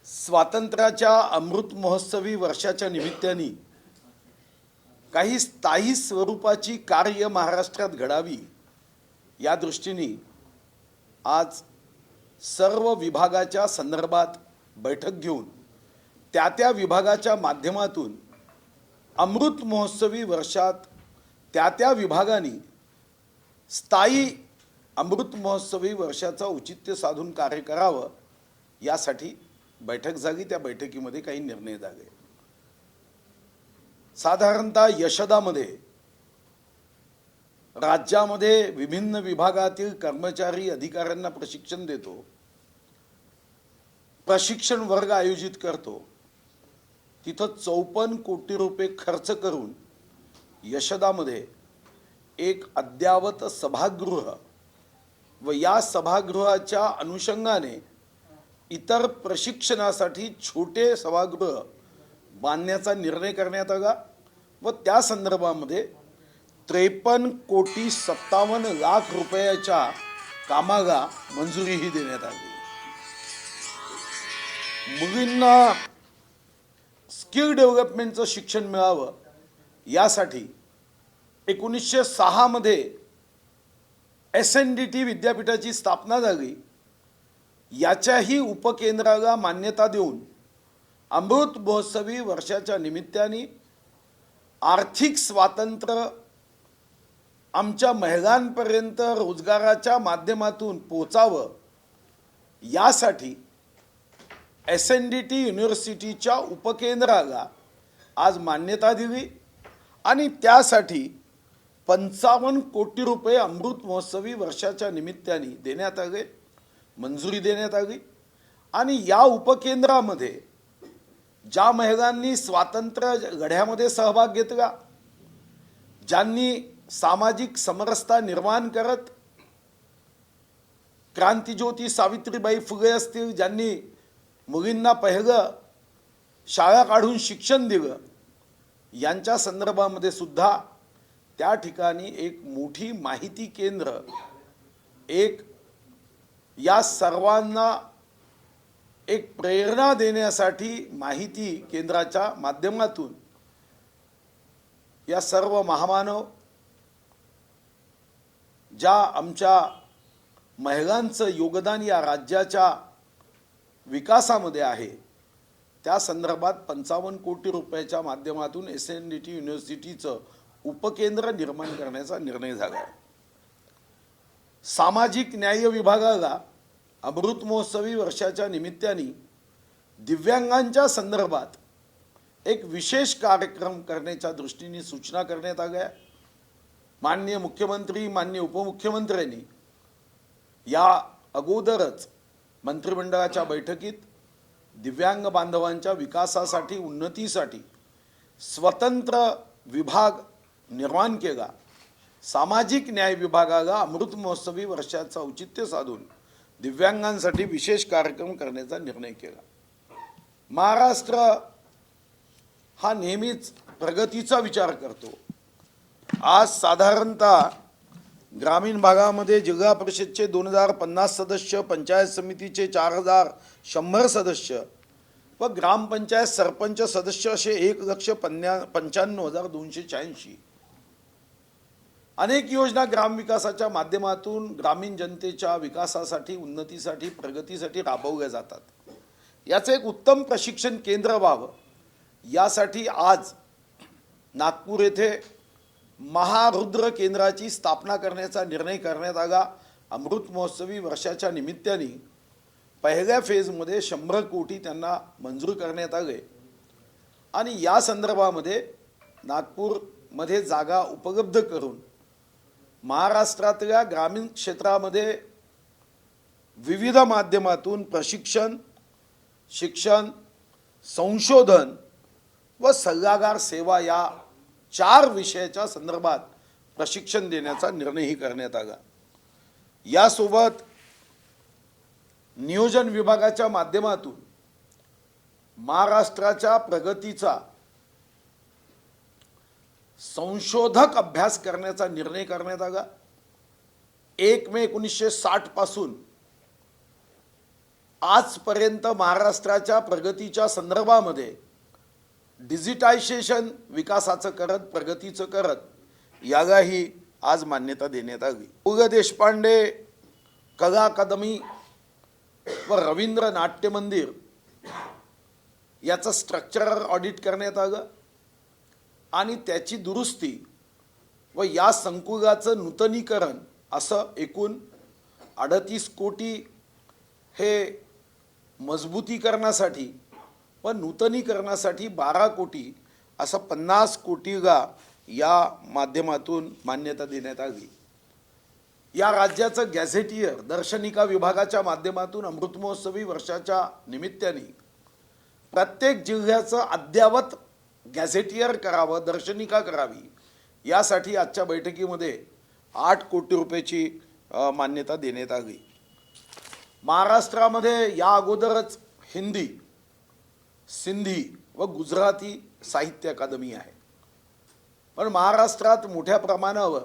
स्वातंत्र्याच्या अमृत महोत्सवी वर्षाच्या निमित्ताने काही स्थायी स्वरूपाची कार्य महाराष्ट्रात घडावी या दृष्टीने आज सर्व विभागाच्या संदर्भात बैठक घेऊन त्या विभागाच्या माध्यमातून अमृत महोत्सवी वर्षात त्या विभागाने स्थायी अमृत महोत्सवी वर्षाचा औचित्य साधून कार्य करावं यासाठी बैठक झाली। त्या बैठकीमध्ये काही निर्णय झाले। साधारणतः यशदामध्ये राज्यामध्ये विभिन्न विभागातील कर्मचारी अधिकाऱ्यांना प्रशिक्षण देतो, प्रशिक्षण वर्ग आयोजित करतो। तिथं 54 कोटी रुपये खर्च करून यशदामध्ये एक अद्यावत सभागृह व या सभागृहाच्या अनुषंगाने इतर प्रशिक्षणासाठी छोटे सभागृह बांधण्याचा निर्णय करण्यात आला व त्या संदर्भामध्ये 53 कोटी 57 लाख रुपयाच्या कामाला मंजुरीही देण्यात आली। मुलींना स्किल डेव्हलपमेंटचं शिक्षण मिळावं यासाठी 1906 मध्ये SNDT विद्यापीठाची स्थापना झाली। याच्याही उपकेंद्राला मान्यता देऊन अमृत महोत्सवी वर्षाच्या निमित्ताने आर्थिक स्वातंत्र्य आमच्या महिलांपर्यंत रोजगाराच्या माध्यमातून पोचावं यासाठी SNDT युनिव्हर्सिटीच्या उपकेंद्राला आज मान्यता दिली आणि त्यासाठी 55 कोटी रुपये अमृत महोत्सवी वर्षाच्या निमित्ताने देण्यात आले, मंजुरी देण्यात आली। आणि या उपकेंद्रामध्ये ज्या महिलांनी स्वातंत्र्य लढ्यामध्ये सहभाग घेतला, ज्यांनी सामाजिक समरसता निर्माण करत क्रांतिज्योती सावित्रीबाई फुले असतील, ज्यांनी मुलींना पहिलं शाळा काढून शिक्षण दिलं, यांच्या संदर्भामध्ये सुद्धा त्या ठिकाणी एक मोठी माहिती केंद्र, एक या सर्वांना एक प्रेरणा देण्यासाठी माहिती केंद्राच्या माध्यमातून या सर्व महामानव ज्या आमच्या महिलांचं योगदान या राज्याच्या विकासामध्ये आहे त्या संदर्भात 55 कोटी रुपयाच्या माध्यमातून SNDT युनिव्हर्सिटीचं उपकेंद्र निर्माण करण्याचा निर्णय झाला आहे। सामाजिक न्याय विभागाला अमृत महोत्सवी वर्षाच्या निमित्ताने दिव्यांगांच्या संदर्भात एक विशेष कार्यक्रम करण्याच्या दृष्टीने सूचना करण्यात आल्या। माननीय मुख्यमंत्री, माननीय उपमुख्यमंत्र्यांनी या अगोदरच मंत्रिमंडळाच्या बैठकीत दिव्यांग बांधवांच्या विकासासाठी, उन्नतीसाठी स्वतंत्र विभाग निर्माण केला। सामाजिक न्याय विभागाला अमृत महोत्सवी वर्षाचं औचित्य साधून दिव्यांगांसाठी विशेष कार्यक्रम करण्याचा निर्णय केला। महाराष्ट्र हा नेहमीच प्रगतीचा विचार करतो। आज साधारणतः ग्रामीण भागामध्ये जिल्हा परिषदचे 2050 सदस्य, पंचायत समितीचे 4100 सदस्य व ग्रामपंचायत सरपंच सदस्य असे 1,95,286 अनेक योजना ग्रामविकासाच्या माध्यमातून ग्रामीण जनतेच्या विकासासाठी, उन्नतीसाठी, प्रगतीसाठी राबवल्या जातात। याचं एक उत्तम प्रशिक्षण केंद्र व्हावं यासाठी आज नागपूर येथे महारुद्र केंद्राची स्थापना करण्याचा निर्णय करण्यात आला। अमृत महोत्सवी वर्षाच्या निमित्ताने पहिल्या फेजमध्ये 100 कोटी त्यांना मंजूर करण्यात आले आणि या संदर्भामध्ये नागपूरमध्ये जागा उपलब्ध करून महाराष्ट्रातल्या ग्रामीण क्षेत्रामध्ये विविध माध्यमातून प्रशिक्षण, शिक्षण, संशोधन व सल्लागार सेवा या 4 विषयाच्या संदर्भात प्रशिक्षण देण्याचा निर्णयही करण्यात आला। यासोबत नियोजन विभागाच्या माध्यमातून महाराष्ट्राच्या प्रगतीचा संशोधक अभ्यास करण्याचा निर्णय करण्यात आला। 1 मे 1960 पासून आजपर्यंत महाराष्ट्राच्या प्रगतीच्या संदर्भामध्ये डिजिटायझेशन विकासाचं करत, प्रगतीचं करत यालाही आज मान्यता देण्यात आली। पु ल देशपांडे कला अकादमी व रवींद्र नाट्य मंदिर याचं स्ट्रक्चरल ऑडिट करण्यात आलं आणि त्याची दुरुस्ती व या संकुलाचं नूतनीकरण असं एकूण 38 कोटी हे मजबूतीकरणासाठी व नूतनीकरणासाठी 12 कोटी असं 50 कोटीला या माध्यमातून मान्यता देण्यात आली। या राज्याचं गॅझेटियर दर्शनिका विभागाच्या माध्यमातून अमृत महोत्सवी वर्षाच्या निमित्ताने प्रत्येक जिल्ह्याचं अद्ययावत गॅझेटियर करावं, दर्शनिका करावी, यासाठी आजच्या बैठकीमध्ये 8 कोटी रुपयाची मान्यता देण्यात आली। महाराष्ट्रामध्ये या अगोदरच हिंदी, सिंधी व गुजराती साहित्य अकादमी आहे, पण महाराष्ट्रात मोठ्या प्रमाणावर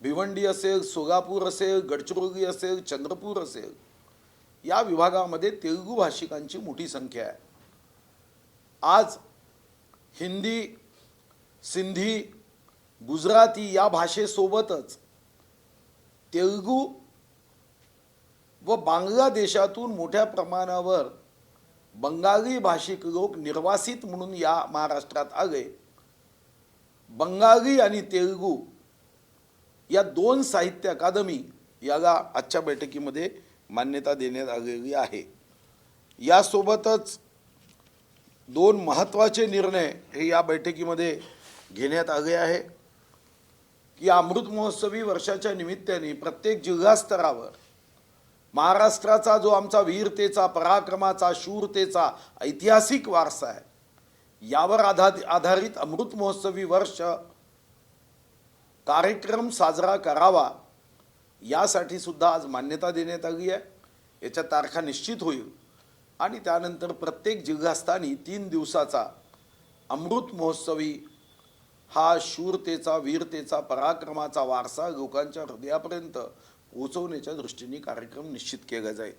भिवंडी असेल, सोलापूर असेल, गडचिरोली असेल, चंद्रपूर असेल, या विभागामध्ये तेलुगू भाषिकांची मोठी संख्या आहे। आज हिंदी, सिंधी, गुजराती या भाषेसोबतच तेलुगू व बांगलादेशातून मोठ्या प्रमाणावर बंगाली भाषिक लोक निर्वासित म्हणून या महाराष्ट्रात आले। बंगाली आणि तेलुगू या 2 साहित्य अकादमी याला आजच्या बैठकीमध्ये मान्यता देण्यात आलेली आहे। यासोबतच 2 महत्त्वाचे निर्णय हे या बैठकीमध्ये घेण्यात आले आहे की अमृत महोत्सवी वर्षाच्या निमित्ताने प्रत्येक जिल्हा स्तरावर महाराष्ट्राचा जो आमचा वीरतेचा, पराक्रमाचा, शूरतेचा ऐतिहासिक वारसा आहे, यावर आधारित अमृत महोत्सवी वर्ष कार्यक्रम साजरा करावा, यासाठी सुद्धा आज मान्यता देण्यात आली आहे। याच्या तारखा निश्चित होईल आणि त्यानंतर प्रत्येक जिल्हास्थानी 3 दिवसाचा अमृत महोत्सवी हा शूरतेचा, वीरतेचा, पराक्रमाचा वारसा लोकांच्या हृदयापर्यंत पोहोचवण्याच्या दृष्टीने कार्यक्रम निश्चित केला जाईल।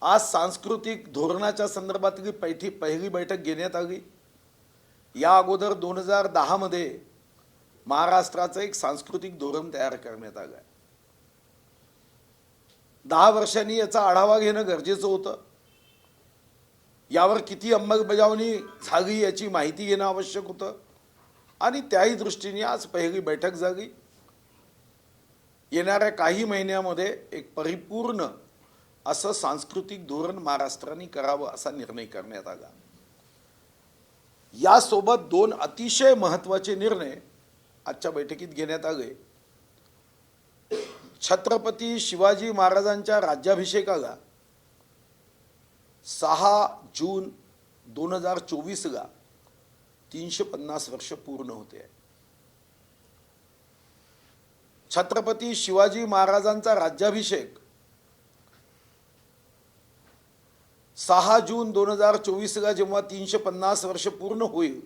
आज सांस्कृतिक धोरणाच्या संदर्भातली पहिली बैठक घेण्यात आली। या अगोदर 2010 मध्ये महाराष्ट्राचं एक सांस्कृतिक धोरण तयार करण्यात आलं आहे। 10 वर्षांनी याचा आढावा घेणं गरजेचं होतं। यावर किती अंमलबजावणी झाली याची माहिती घेणं आवश्यक होतं आणि त्याही दृष्टीने आज पहिली बैठक झाली। येणाऱ्या काही महिन्यामध्ये एक परिपूर्ण असं सांस्कृतिक धोरण महाराष्ट्राने करावं असा निर्णय करण्यात आला। यासोबत 2 अतिशय महत्त्वाचे निर्णय आजच्या बैठकीत घेण्यात आले। छत्रपती शिवाजी महाराजांच्या राज्याभिषेकाला 6 जून 2024 ला 350 वर्ष पूर्ण होते। छत्रपती शिवाजी महाराजांचा राज्याभिषेक 6 जून 2024 ला जेव्हा 350 वर्ष पूर्ण होईल,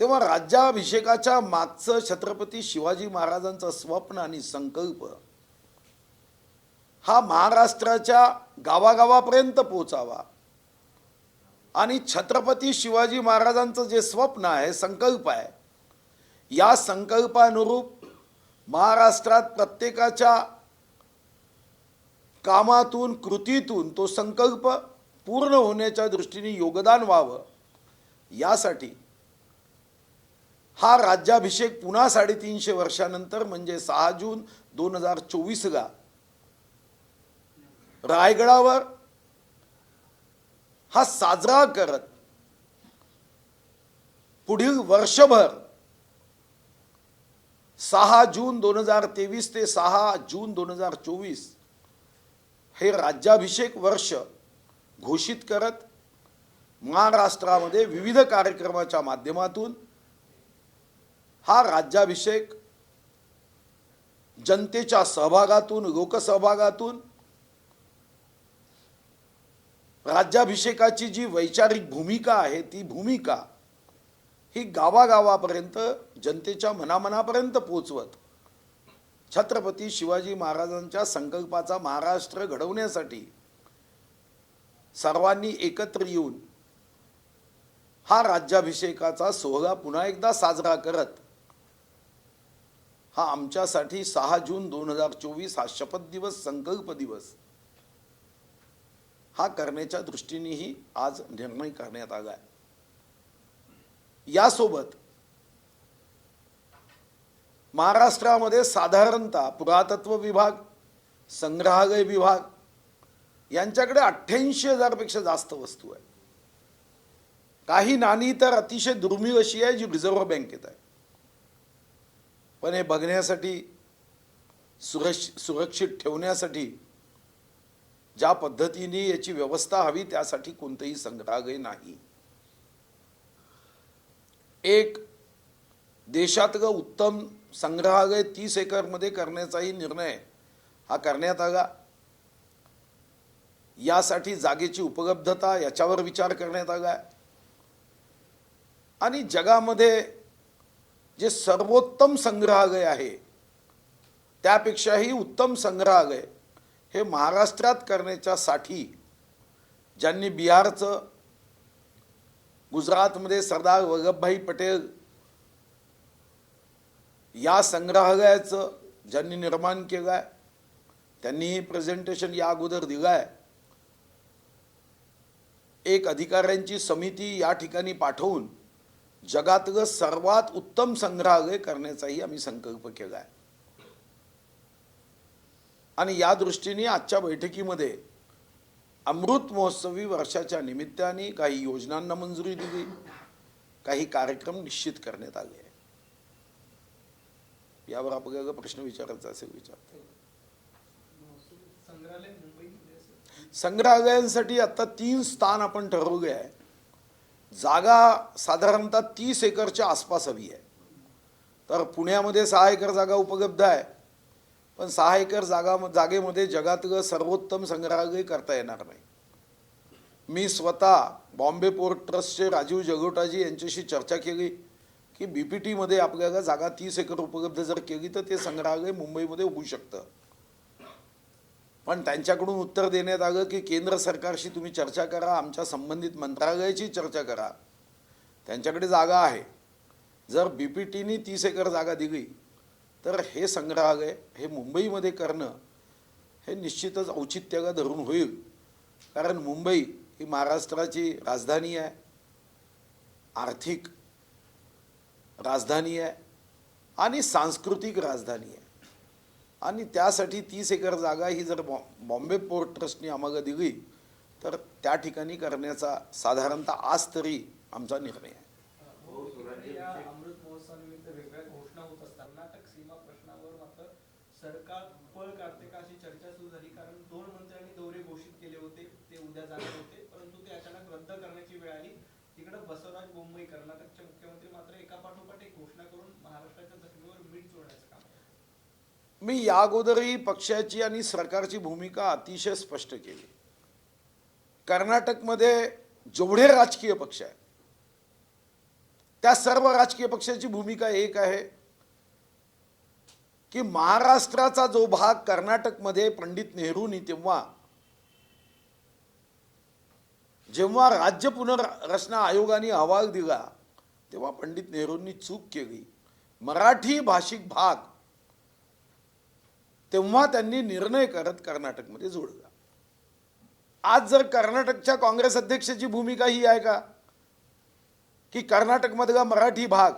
तेव्हा राज्याभिषेकाच्या मागचं छत्रपती शिवाजी महाराजांचं स्वप्न आणि संकल्प हा महाराष्ट्राच्या गावागावापर्यंत पोहोचावा आणि छत्रपती शिवाजी महाराजांचं जे स्वप्न आहे, संकल्प आहे, या संकल्पानुरूप महाराष्ट्रात प्रत्येकाच्या कामातून, कृतीतून तो संकल्प पूर्ण होण्याच्या दृष्टीने योगदान व्हावं, यासाठी हा राज्याभिषेक पुन्हा 350 वर्षानंतर म्हणजे 6 जून 2024 ला रायगडावर हा साजरा करत पुढील वर्षभर 6 जून 2023 ते 6 जून 2024 हे राज्याभिषेक वर्ष घोषित करत महाराष्ट्रामध्ये विविध कार्यक्रमाच्या माध्यमातून हा राज्याभिषेक जनतेच्या सहभागातून, लोकसहभागातून राज्याभिषेकाची जी वैचारिक भूमिका आहे, ती भूमिका ही गावागावापर्यंत, जनतेच्या मनामनापर्यंत पोहोचवत छत्रपती शिवाजी महाराजांच्या संकल्पाचा महाराष्ट्र घडवण्यासाठी सर्वांनी एकत्र येऊन हा राज्याभिषेकाचा सोहळा पुन्हा एकदा साजरा करत हा आमच्यासाठी 6 जून 2024 हा शपथ दिवस, संकल्प दिवस हा करण्याच्या दृष्टीनेही आज निर्णय करण्यात आला आहे। यासोबत महाराष्ट्रामध्ये साधारणतः पुरातत्व विभाग, संग्रहालय विभाग यांच्याकडे 88,000 पेक्षा जास्त वस्तू आहे। काही नाणी तर अतिशय दुर्मिळ अशी आहे जी रिझर्व्ह बँकेत आहे, पण हे बघण्यासाठी सुरक्षित ठेवण्यासाठी ज्या पद्धतीने याची व्यवस्था हवी त्यासाठी कोणतेही संग्रहालय नाही। एक देशातलं उत्तम संग्रहालय 30 एकरमध्ये करण्याचाही निर्णय हा करण्यात आला। यासाठी जागेची उपलब्धता याच्यावर विचार करण्यात आला आणि जगामध्ये जे सर्वोत्तम संग्रहालय आहे त्यापेक्षाही उत्तम संग्रहालय हे महाराष्ट्रात करण्याच्यासाठी ज्यांनी बिहारचं, गुजरातमध्ये सरदार वल्लभभाई पटेल या संग्रहालयाचं ज्यांनी निर्माण केलं आहे त्यांनीही प्रेझेंटेशन या अगोदर दिलं आहे। एक अधिकाऱ्यांची समिती या ठिकाणी पाठवून जगातलं सर्वात उत्तम संग्रहालय करण्याचाही आम्ही संकल्प केला आहे आणि या दृष्टीने आजच्या बैठकीमध्ये अमृत महोत्सवी वर्षाच्या निमित्ताने काही योजनांना मंजुरी दिली, काही कार्यक्रम निश्चित करण्यात आले। यावर आपल्याला प्रश्न विचारायचा असेल विचारते। संग्रहालयांसाठी आता 3 स्थान आपण ठरवले आहे। जागा साधारणतः 30 एकरच्या आसपास हवी आहे। तर पुण्यामध्ये 6 एकर जागा उपलब्ध आहे, पण 6 एकर जागेमध्ये जगातलं सर्वोत्तम संग्रहालय करता येणार नाही। मी स्वतः बॉम्बे पोर्ट ट्रस्टचे राजीव जगोटाजी यांच्याशी चर्चा केली की BPT मध्ये आपल्याला जागा 30 एकर उपलब्ध जर केली तर ते संग्रहालय मुंबईमध्ये होऊ शकतं। पण त्यांच्याकडून उत्तर देण्यात आलं की केंद्र सरकारशी तुम्ही चर्चा करा, आमच्या संबंधित मंत्रालयाची चर्चा करा, त्यांच्याकडे जागा आहे। जर BPTने 30 एकर जागा दिली तर हे संग्रहालय हे मुंबईमध्ये करणं हे निश्चितच औचित्याला धरून होईल, कारण मुंबई ही महाराष्ट्राची राजधानी आहे, आर्थिक राजधानी आहे आणि सांस्कृतिक राजधानी आहे आणि त्यासाठी 30 एकर जागा ही जर बॉम्बे पोर्ट ट्रस्टने आम्हाला दिली तर त्या ठिकाणी करण्याचा साधारणतः आज तरी आमचा निर्णय आहे। अमृत महोत्सवानिमित्त वेगळ्या घोषणा होत असताना कर्नाटक सीमा प्रश्नावर मात्र सरकार पळ काढते का अशी चर्चा सुरू झाली, कारण 2 मंत्र्यांनी दौरे घोषित केले होते, ते उद्या जाणार होते, परंतु ते अचानक रद्द करण्याची वेळ आली। तिकडे बसवराज बोम्मई कर्नाटकचे मुख्यमंत्री मात्र एकापाठोपाठ एक घोषणा करून महाराष्ट्राच्या जखमेवर मीठ चोळण्याचं काम करतात। मी या अगोदरही पक्षाची आणि सरकारची भूमिका अतिशय स्पष्ट केली। कर्नाटकमध्ये जेवढे राजकीय पक्ष आहेत त्या सर्व राजकीय पक्षाची भूमिका एक आहे की महाराष्ट्राचा जो भाग कर्नाटकमध्ये पंडित नेहरूंनी जेव्हा राज्य पुनर्रचना आयोगाने अहवाल दिला तेव्हा पंडित नेहरूंनी चूक केली। मराठी भाषिक भाग तेव्हा त्यांनी निर्णय करत कर्नाटकमध्ये जोडला। आज जर कर्नाटकच्या काँग्रेस अध्यक्षाची भूमिका ही आहे का की कर्नाटकमधला मराठी भाग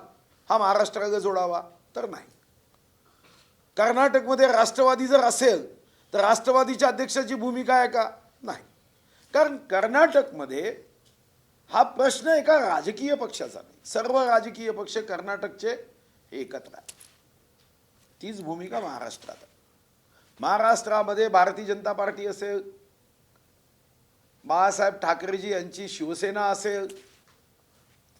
हा महाराष्ट्राला जोडावा, तर नाही। कर्नाटकमध्ये राष्ट्रवादी जर असेल तर राष्ट्रवादीच्या अध्यक्षाची भूमिका आहे का, नाही। कारण कर्नाटकमध्ये हा प्रश्न एका राजकीय पक्षाचा नाही, सर्व राजकीय पक्ष कर्नाटकचे एकत्र आहेत। तीच भूमिका महाराष्ट्रात आहे। महाराष्ट्रामध्ये भारतीय जनता पार्टी असेल, बाळासाहेब ठाकरेजी यांची शिवसेना असेल,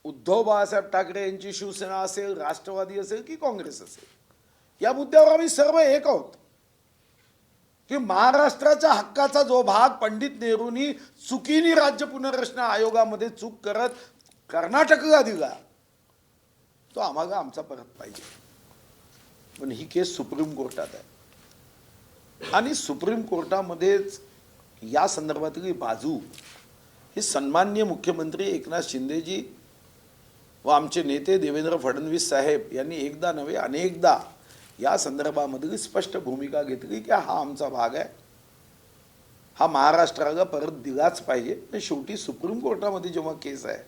उद्धव बाळासाहेब ठाकरे यांची शिवसेना असेल, राष्ट्रवादी असेल की काँग्रेस असेल, या मुद्द्यावर आम्ही सर्व एक आहोत की महाराष्ट्राच्या हक्काचा जो भाग पंडित नेहरूंनी चुकीने राज्य पुनर्रचना आयोगामध्ये चूक करत कर्नाटकला दिला तो आम्हाला आमचा परत पाहिजे। पण ही केस सुप्रीम कोर्टात आहे आणि सुप्रीम कोर्टामध्येच या संदर्भातली बाजू ही सन्माननीय मुख्यमंत्री एकनाथ शिंदेजी व आमचे नेते देवेंद्र फडणवीस साहेब यांनी एकदा नव्हे अनेकदा या संदर्भामध्ये स्पष्ट भूमिका घेतली की हा आमचा भाग आहे, हा महाराष्ट्राला परत दिलाच पाहिजे. आणि शेवटी सुप्रीम कोर्टामध्ये जेव्हा केस आहे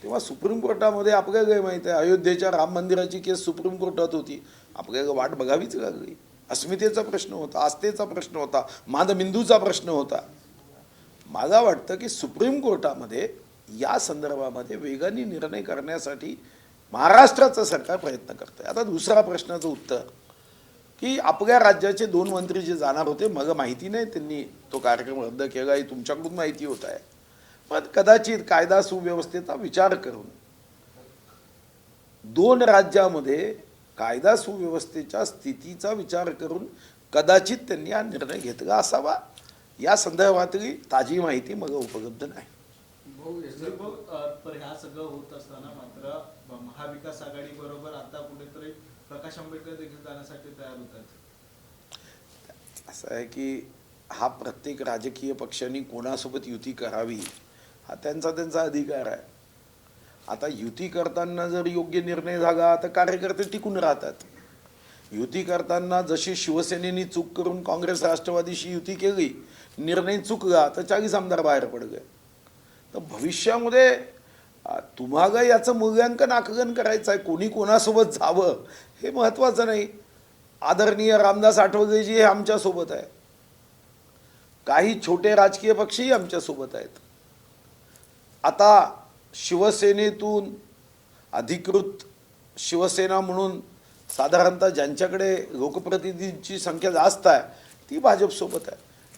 तेव्हा सुप्रीम कोर्टामध्ये आपल्याला काय माहिती आहे, अयोध्येच्या राम मंदिराची केस सुप्रीम कोर्टात होती, आपल्याला वाट बघावीच लागली. अस्मितेचा प्रश्न होता, आस्थेचा प्रश्न होता, मानबिंदूचा प्रश्न होता. मला वाटतं की सुप्रीम कोर्टामध्ये या संदर्भामध्ये वेगाने निर्णय करण्यासाठी महाराष्ट्राचं सरकार प्रयत्न करतंय. आता दुसरा प्रश्नाचं उत्तर की आपल्या राज्याचे 2 मंत्री जे जाणार होते, मला माहिती नाही त्यांनी तो कार्यक्रम रद्द केला ही तुमच्याकडून माहिती होत आहे, पण कदाचित कायदा सुव्यवस्थेचा विचार करून 2 राज्यामध्ये कायदा सुव्यवस्थेच्या स्थितीचा विचार करून कदाचित त्यांनी हा निर्णय घेतला असावा. या संदर्भातली ताजी माहिती मला उपलब्ध नाही. पण ह्या सगळं होत असताना मात्र महाविकास आघाडी बरोबर आता कुठेतरी प्रकाश आंबेडकर देखील जाण्यासाठी तयार होतात. असं आहे की हा प्रत्येक राजकीय पक्षांनी कोणासोबत युती करावी हा त्यांचा अधिकार आहे. आता युती करताना जर योग्य निर्णय झाला तर कार्यकर्ते टिकून राहतात. युती करताना जशी शिवसेनेने चूक करून काँग्रेस राष्ट्रवादीशी युती केली, निर्णय चुकला तर 40 आमदार बाहेर पडले. तर भविष्यामध्ये तुम्हाला याचं मूल्यांकन आकलन करायचं आहे, कोणी कोणासोबत जावं हे महत्त्वाचं नाही. आदरणीय रामदास आठवलेजी हे आमच्यासोबत आहे, काही छोटे राजकीय पक्षही आमच्यासोबत आहेत. आता शिवसेनेतून अधिकृत शिवसेना म्हणून साधारणतः ज्यांच्याकडे लोकप्रतिनिधींची संख्या जास्त आहे ती भाजपसोबत आहे.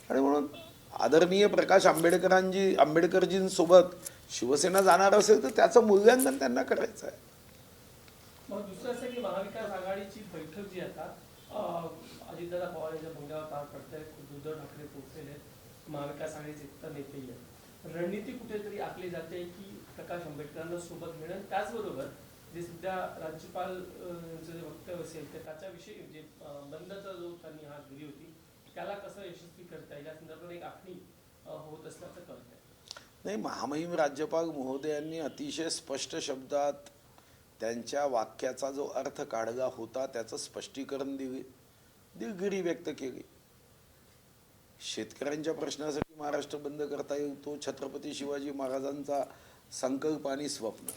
आणि म्हणून आदरणीय प्रकाश आंबेडकरजींसोबत शिवसेना जाणार असेल तर त्याचं मूल्यांकन त्यांना करायचं आहे. मग दुसरं असं की महाविकास आघाडीची बैठक जी आता अजितदादा पवार यांच्या बंगल्यावर पार पडते, उद्धव ठाकरे पोहोचलेले आहेत, महाविकास आघाडीचे इतर नेतेही आहेत. रणनीती कुठेतरी आखली जाते की प्रकाश आंबेडकरांना सोबत मिळेल, त्याचबरोबर जे सध्या राज्यपाल जे वक्तव्य असेल तर त्याच्याविषयी जे बंदचा जो त्यांनी हा दिली होती त्याला कसं यशस्वी करता येईल या संदर्भात एक आखणी होत असल्याचं कळतंय. नाही, महामहिम राज्यपाल महोदयांनी अतिशय स्पष्ट शब्दात त्यांच्या वाक्याचा जो अर्थ काढला होता त्याचं स्पष्टीकरण दिलगिरी व्यक्त केली. शेतकऱ्यांच्या प्रश्नासाठी महाराष्ट्र बंद करता येईल तो छत्रपती शिवाजी महाराजांचा संकल्प आणि स्वप्न.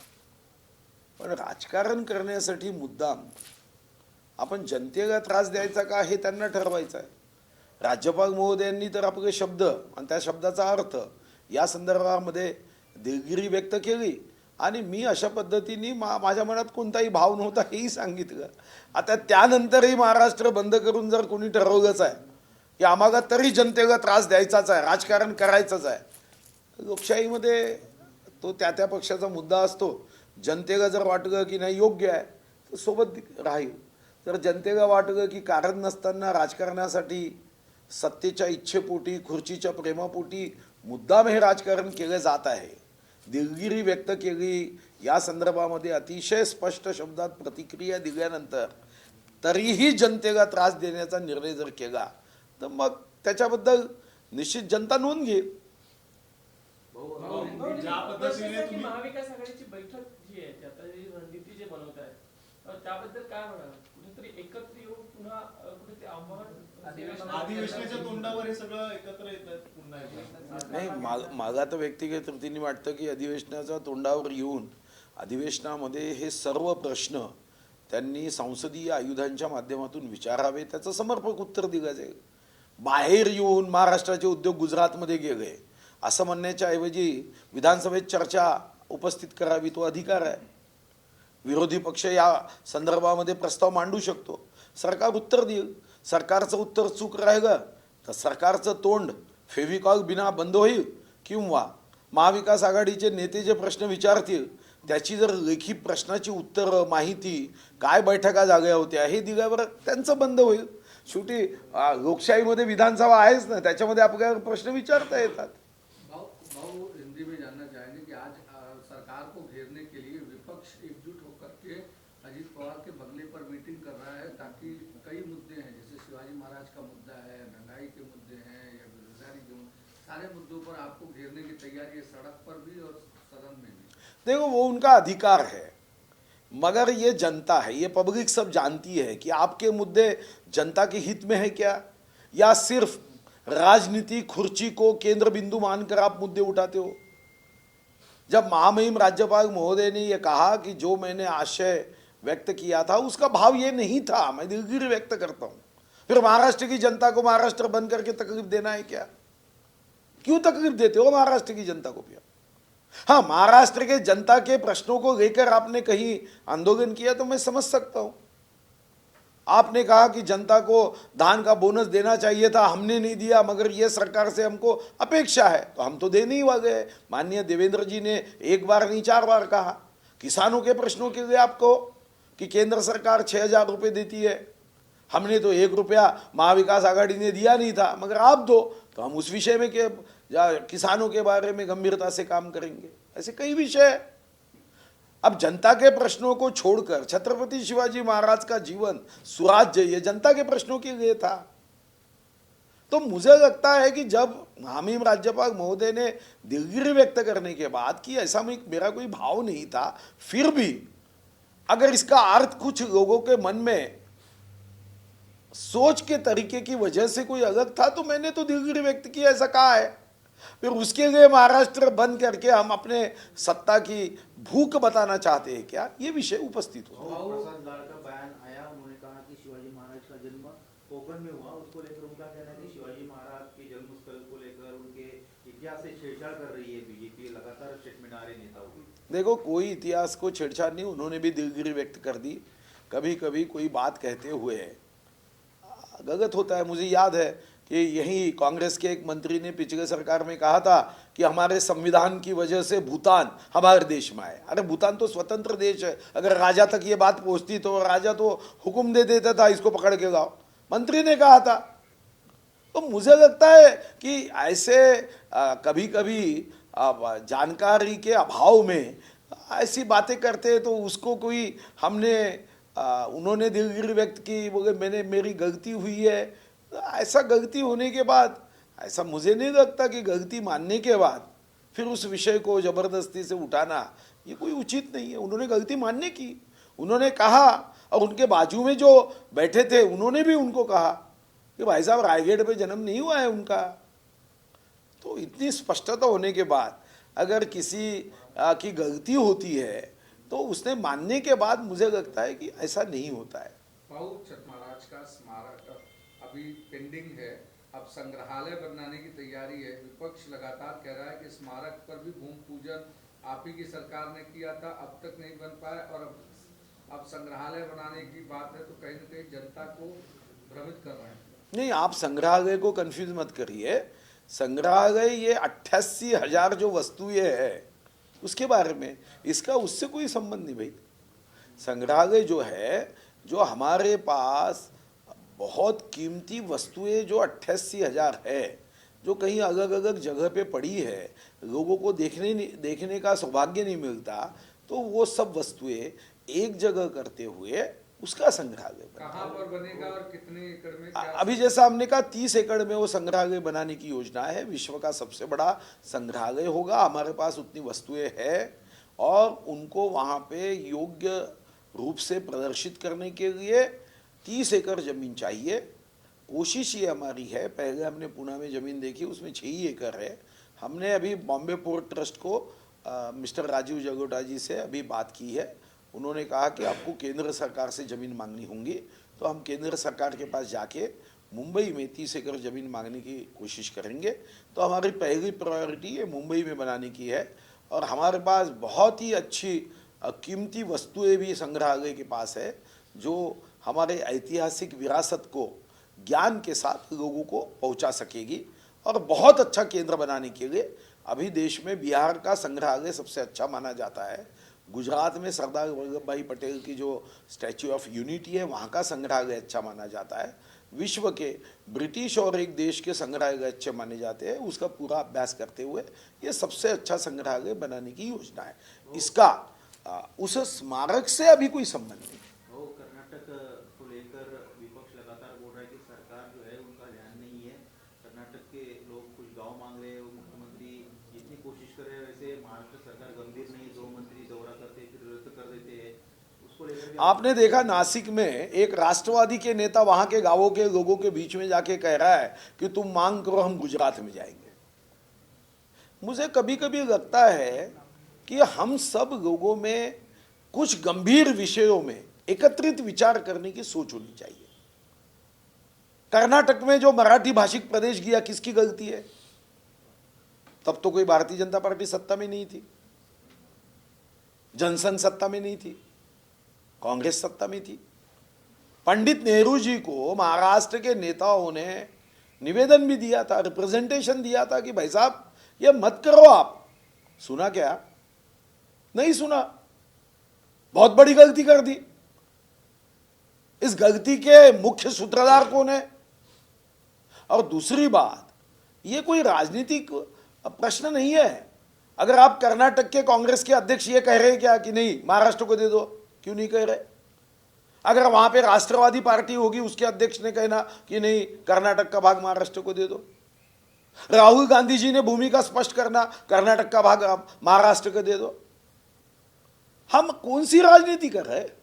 पण राजकारण करण्यासाठी मुद्दाम आपण जनतेला त्रास द्यायचा का हे त्यांना ठरवायचं आहे. राज्यपाल महोदयांनी तर आपले शब्द आणि त्या शब्दाचा अर्थ या संदर्भामध्ये दिलगिरी व्यक्त केली आणि मी अशा पद्धतीने माझ्या मनात कोणताही भाव नव्हता हेही सांगितलं. आता त्यानंतरही महाराष्ट्र बंद करून जर कोणी ठरवलंच आहे की आम्हाला तरी जनतेला त्रास द्यायचाच आहे, राजकारण करायचंच आहे, लोकशाहीमध्ये तो त्या पक्षाचा मुद्दा असतो. जनतेला जर वाटलं की नाही योग्य आहे तर सोबत राहील. जर जनतेला वाटलं की कारण नसताना राजकारणासाठी सत्तेच्या इच्छेपोटी खुर्चीच्या प्रेमापोटी मुद्दाम हे राजकारण केले जात आहे, दिलगिरी व्यक्त केली. या संदर्भामध्ये अतिशय स्पष्ट शब्दात प्रतिक्रिया दिल्यानंतर तरीही जनतेला त्रास देण्याचा निर्णय जर केला तर मग त्याच्याबद्दल निश्चित जनता नोंद घेईल. महाविकास आघाडीची बैठक जी आहे आता रणनीती जे बनवत आहे त्याबद्दल काय म्हणाल? कुठेतरी एकत्र येऊन पुन्हा कुठेतरी आव्हान अधिवेशनाच्या तोंडावर हे सगळं एकत्र येतात पुन्हा एकदा. नाही, मला तर व्यक्तिगत रीतीने वाटतं की अधिवेशनाच्या तोंडावर येऊन अधिवेशनामध्ये हे सर्व प्रश्न त्यांनी संसदीय आयुधांच्या माध्यमातून विचारावे, त्याचं समर्पक उत्तर दिलं जाईल. बाहेर येऊन महाराष्ट्राचे उद्योग गुजरातमध्ये गेले असं म्हणण्याच्या ऐवजी विधानसभेत चर्चा उपस्थित करावी, तो अधिकार आहे. विरोधी पक्ष या संदर्भामध्ये प्रस्ताव मांडू शकतो, सरकार उत्तर देईल. सरकारचं उत्तर चूक राहिलं तर सरकारचं तोंड फेविकॉल बिना बंद होईल किंवा महाविकास आघाडीचे नेते जे प्रश्न विचारतील त्याची जर लेखी प्रश्नाची उत्तरं माहिती काय बैठका झाल्या होत्या हे दिल्यावर त्यांचं बंद होईल. शेवटी लोकशाहीमध्ये विधानसभा आहेच ना, त्याच्यामध्ये आपल्याला प्रश्न विचारता येतात. भाऊ हिंदी में जानना चाहेंगे कि आज सरकार को घेरने के लिए विपक्ष एकजुट होकर के अजीत पवार के बंगले पर मीटिंग कर रहा है ताकि कई मुद्दे हैं, जैसे शिवाजी महाराज का मुद्दा है, महंगाई के मुद्दे हैं या बेरोजगारी के मुद्दे, सारे मुद्दों पर आपको घेरने की तैयारी है, सड़क पर भी और सदन में भी। देखो वो उनका अधिकार है, मगर ये जनता है, ये पब्लिक सब जानती है कि आपके मुद्दे जनता के हित में है क्या, या सिर्फ राजनीति खुर्ची को केंद्र बिंदु मानकर आप मुद्दे उठाते हो। जब महामहिम राज्यपाल महोदय ने यह कहा कि जो मैंने आशय व्यक्त किया था उसका भाव ये नहीं था, मैं दिलगिरी व्यक्त करता हूं, फिर महाराष्ट्र की जनता को महाराष्ट्र बंद करके तकलीफ देना है क्या? क्यों तकलीफ देते हो महाराष्ट्र की जनता को? भैया हाँ, महाराष्ट्र के जनता के प्रश्नों को लेकर आपने कहीं आंदोलन किया तो मैं समझ सकता हूं। आपने कहा कि जनता को धान का बोनस देना चाहिए था, हमने नहीं दिया, मगर ये सरकार से हमको अपेक्षा है, तो हम तो देने ही वाले हैं। माननीय देवेंद्र जी ने एक बार नहीं 4 बार कहा। किसानों के प्रश्नों के लिए आपको कि केंद्र सरकार 6,000 रुपये देती है, हमने तो 1 रुपया महाविकास आघाड़ी ने दिया नहीं था, मगर आप दो, तो हम उस विषय में किसानों के बारे में गंभीरता से काम करेंगे। ऐसे कई विषय है। अब जनता के प्रश्नों को छोड़कर छत्रपति शिवाजी महाराज का जीवन स्वराज्य ये जनता के प्रश्नों के लिए था। तो मुझे लगता है कि जब महामहिम राज्यपाल महोदय ने दिलगिरी व्यक्त करने के बाद कि ऐसा मेरा कोई भाव नहीं था, फिर भी अगर इसका अर्थ कुछ लोगों के मन में सोच के तरीके की वजह से कोई अलग था तो मैंने तो दिलगिरी व्यक्त की, ऐसा कहा है। फिर उसके लिए महाराष्ट्र बंद करके हम अपने सत्ता की भूख बताना चाहते हैं क्या, ये विषय उपस्थित हो। प्रसाद लाड का बयान आया, उन्होंने कहा कि शिवाजी महाराज का जन्म कोकण में हुआ, उसको लेकर उनका कहना है कि शिवाजी महाराज के जन्मस्थल को लेकर उनके इतिहास से छेड़छाड़ कर रही है बीजेपी, लगातार स्टेटमेंट आ रहे नेताओं की। देखो कोई इतिहास को छेड़छाड़ नहीं, उन्होंने भी दिलगिरी व्यक्त कर दी। कभी कभी कोई बात कहते हुए गलत होता है। मुझे याद है कि यही कांग्रेस के एक मंत्री ने पिछले सरकार में कहा था कि हमारे संविधान की वजह से भूटान हमारे देश में आए। अरे भूटान तो स्वतंत्र देश है, अगर राजा तक ये बात पहुंचती तो राजा तो हुक्म दे देता था इसको पकड़ के लाओ, मंत्री ने कहा था। तो मुझे लगता है कि ऐसे कभी कभी जानकारी के अभाव में ऐसी बातें करते हैं तो उसको कोई उन्होंने दिलगिरी व्यक्त की, बोले मेरी गलती हुई है। ऐसा गलती होने के बाद ऐसा मुझे नहीं लगता कि गलती मानने के बाद फिर उस विषय को जबरदस्ती से उठाना ये कोई उचित नहीं है। उन्होंने गलती मानने की, उन्होंने कहा, और उनके बाजू में जो बैठे थे उन्होंने भी उनको कहा कि भाई साहब रायगढ़ पे जन्म नहीं हुआ है उनका। तो इतनी स्पष्टता होने के बाद अगर किसी की गलती होती है तो उसने मानने के बाद मुझे लगता है कि ऐसा नहीं होता है। छठ महाराज का स्मारक अभी पेंडिंग है, अब संग्रहालय बनाने की तैयारी है। विपक्ष लगातार कह रहा है कि स्मारक पर भी भूमि पूजन आप ही की सरकार ने किया था, अब तक नहीं बन पाया, और अब संग्रहालय बनाने की बात है, तो कहीं ना कहीं जनता को भ्रमित कर रहे हैं। नहीं, आप संग्रहालय को कंफ्यूज मत करिए। संग्रहालय ये 88,000 जो वस्तुएं है उसके बारे में, इसका उससे कोई संबंध नहीं भाई। संग्रहालय जो है, जो हमारे पास बहुत कीमती वस्तुएं जो 88,000 है, जो कहीं अलग अलग जगह पे पड़ी है, लोगों को देखने का सौभाग्य नहीं मिलता, तो वो सब वस्तुएं एक जगह करते हुए उसका संग्रहालय कहाँ पर बनेगा और कितने एकड़ में? अभी जैसा हमने कहा 30 एकड़ में वो संग्रहालय बनाने की योजना है। विश्व का सबसे बड़ा संग्रहालय होगा। हमारे पास उतनी वस्तुएं हैं और उनको वहाँ पे योग्य रूप से प्रदर्शित करने के लिए 30 एकड़ जमीन चाहिए। कोशिश ये हमारी है, पहले हमने पुणे में ज़मीन देखी, उसमें 6 ही एकड़ है। हमने अभी बॉम्बे पोर्ट ट्रस्ट को मिस्टर राजीव जगोटा जी से अभी बात की है। उन्होंने कहा कि आपको केंद्र सरकार से ज़मीन मांगनी होंगी, तो हम केंद्र सरकार के पास जाके मुंबई में 30 एकड़ ज़मीन मांगने की कोशिश करेंगे। तो हमारी पहली प्रायोरिटी ये मुंबई में बनाने की है। और हमारे पास बहुत ही अच्छी कीमती वस्तुएं भी संग्रहालय के पास है, जो हमारे ऐतिहासिक विरासत को ज्ञान के साथ लोगों को पहुंचा सकेगी। और बहुत अच्छा केंद्र बनाने के लिए अभी देश में बिहार का संग्रहालय सबसे अच्छा माना जाता है। गुजरात में सरदार वल्लभ भाई पटेल की जो स्टैच्यू ऑफ यूनिटी है, वहाँ का संग्रहालय अच्छा माना जाता है। विश्व के ब्रिटिश और एक देश के संग्रहालय अच्छे माने जाते हैं। उसका पूरा अभ्यास करते हुए ये सबसे अच्छा संग्रहालय बनाने की योजना है। इसका उस स्मारक से अभी कोई संबंध नहीं। वो कर्नाटक को लेकर विपक्ष लगातार बोल रहा है कि सरकार जो है उनका ध्यान नहीं है। कर्नाटक के लोग कुछ गांव मांग रहे हैं, वो मुख्यमंत्री जितनी कोशिश कर रहे हैं वैसे महाराष्ट्र सरकार गंभीर नहीं, 2 मंत्री दौरा करते फिर रद्द कर देते हैं। उसको लेकर भी आपने देखा नासिक में एक राष्ट्रवादी के नेता वहां के गांवों के लोगों के बीच में जाके कह रहा है कि तुम मांग करो, हम गुजरात में जाएंगे। मुझे कभी कभी लगता है कि हम सब लोगों में कुछ गंभीर विषयों में एकत्रित विचार करने की सोच होनी चाहिए। कर्नाटक में जो मराठी भाषिक प्रदेश गया, किसकी गलती है? तब तो कोई भारतीय जनता पार्टी सत्ता में नहीं थी, जनसंघ सत्ता में नहीं थी, कांग्रेस सत्ता में थी। पंडित नेहरू जी को महाराष्ट्र के नेताओं ने निवेदन भी दिया था, रिप्रेजेंटेशन दिया था कि भाई साहब ये मत करो आप। सुना क्या? नहीं सुना। बहुत बड़ी गलती कर दी। इस गलती के मुख्य सूत्रधार कौन है? और दूसरी बात, ये कोई राजनीतिक प्रश्न नहीं है। अगर आप कर्नाटक के कांग्रेस के अध्यक्ष ये कह रहे हैं क्या कि नहीं महाराष्ट्र को दे दो, क्यों नहीं कह रहे? अगर वहां पे राष्ट्रवादी पार्टी होगी, उसके अध्यक्ष ने कहना कि नहीं कर्नाटक का भाग महाराष्ट्र को दे दो। राहुल गांधी जी ने भूमिका स्पष्ट करना, कर्नाटक का भाग महाराष्ट्र को दे दो। हम कौन सी राजनीति कर रहे हैं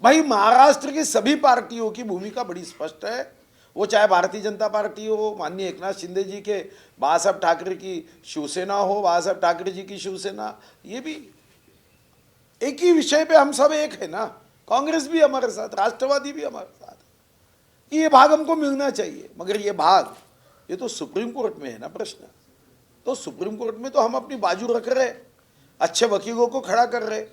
भाई? महाराष्ट्र की सभी पार्टियों की भूमिका बड़ी स्पष्ट है। वो चाहे भारतीय जनता पार्टी हो, माननीय एकनाथ शिंदे जी के बाळासाहेब ठाकरे की शिवसेना हो, बाळासाहेब ठाकरे जी की शिवसेना, ये भी एक ही विषय पे हम सब एक है ना। कांग्रेस भी हमारे साथ, राष्ट्रवादी भी हमारे साथ है। ये भाग हमको मिलना चाहिए, मगर ये भाग ये तो सुप्रीम कोर्ट में है ना प्रश्न। तो सुप्रीम कोर्ट में तो हम अपनी बाजू रख रहे, अच्छे वकीलों को खड़ा कर रहे।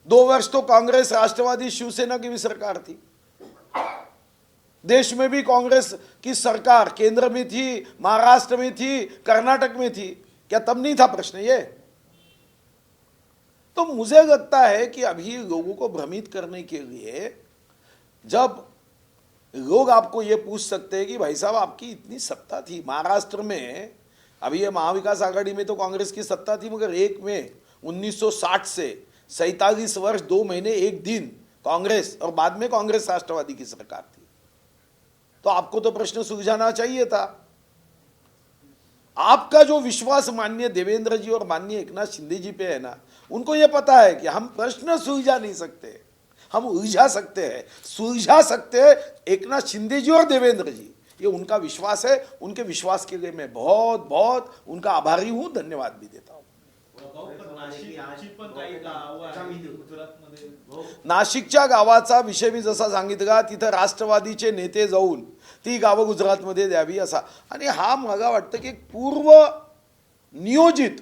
2 वर्ष तो कांग्रेस, राष्ट्रवादी, शिवसेना की भी सरकार थी। देश में भी कांग्रेस की सरकार केंद्र में थी, महाराष्ट्र में थी, कर्नाटक में थी। क्या तब नहीं था प्रश्न ये? तो मुझे लगता है कि अभी लोगों को भ्रमित करने के लिए, जब लोग आपको ये पूछ सकते हैं कि भाई साहब आपकी इतनी सत्ता थी महाराष्ट्र में, अभी ये महाविकास आघाड़ी में तो कांग्रेस की सत्ता थी, मगर एक में 1960 से 47 वर्ष 2 महीने 1 दिन कांग्रेस, और बाद में कांग्रेस राष्ट्रवादी की सरकार थी। तो आपको तो प्रश्न सुलझाना चाहिए था। आपका जो विश्वास माननीय देवेंद्र जी और माननीय एकनाथ शिंदे जी पे है ना, उनको यह पता है कि हम प्रश्न सुलझा नहीं सकते, हम उलझा सकते हैं, सुलझा सकते हैं एकनाथ शिंदे जी और देवेंद्र जी। ये उनका विश्वास है। उनके विश्वास के लिए मैं बहुत बहुत उनका आभारी हूं, धन्यवाद भी देता हूं। नाशिकच्या गावाचा विषय मी जसा सांगितला, तिथं राष्ट्रवादीचे नेते जाऊन ती गावं गुजरातमध्ये द्यावी असा, आणि हा मला वाटतं की एक पूर्व नियोजित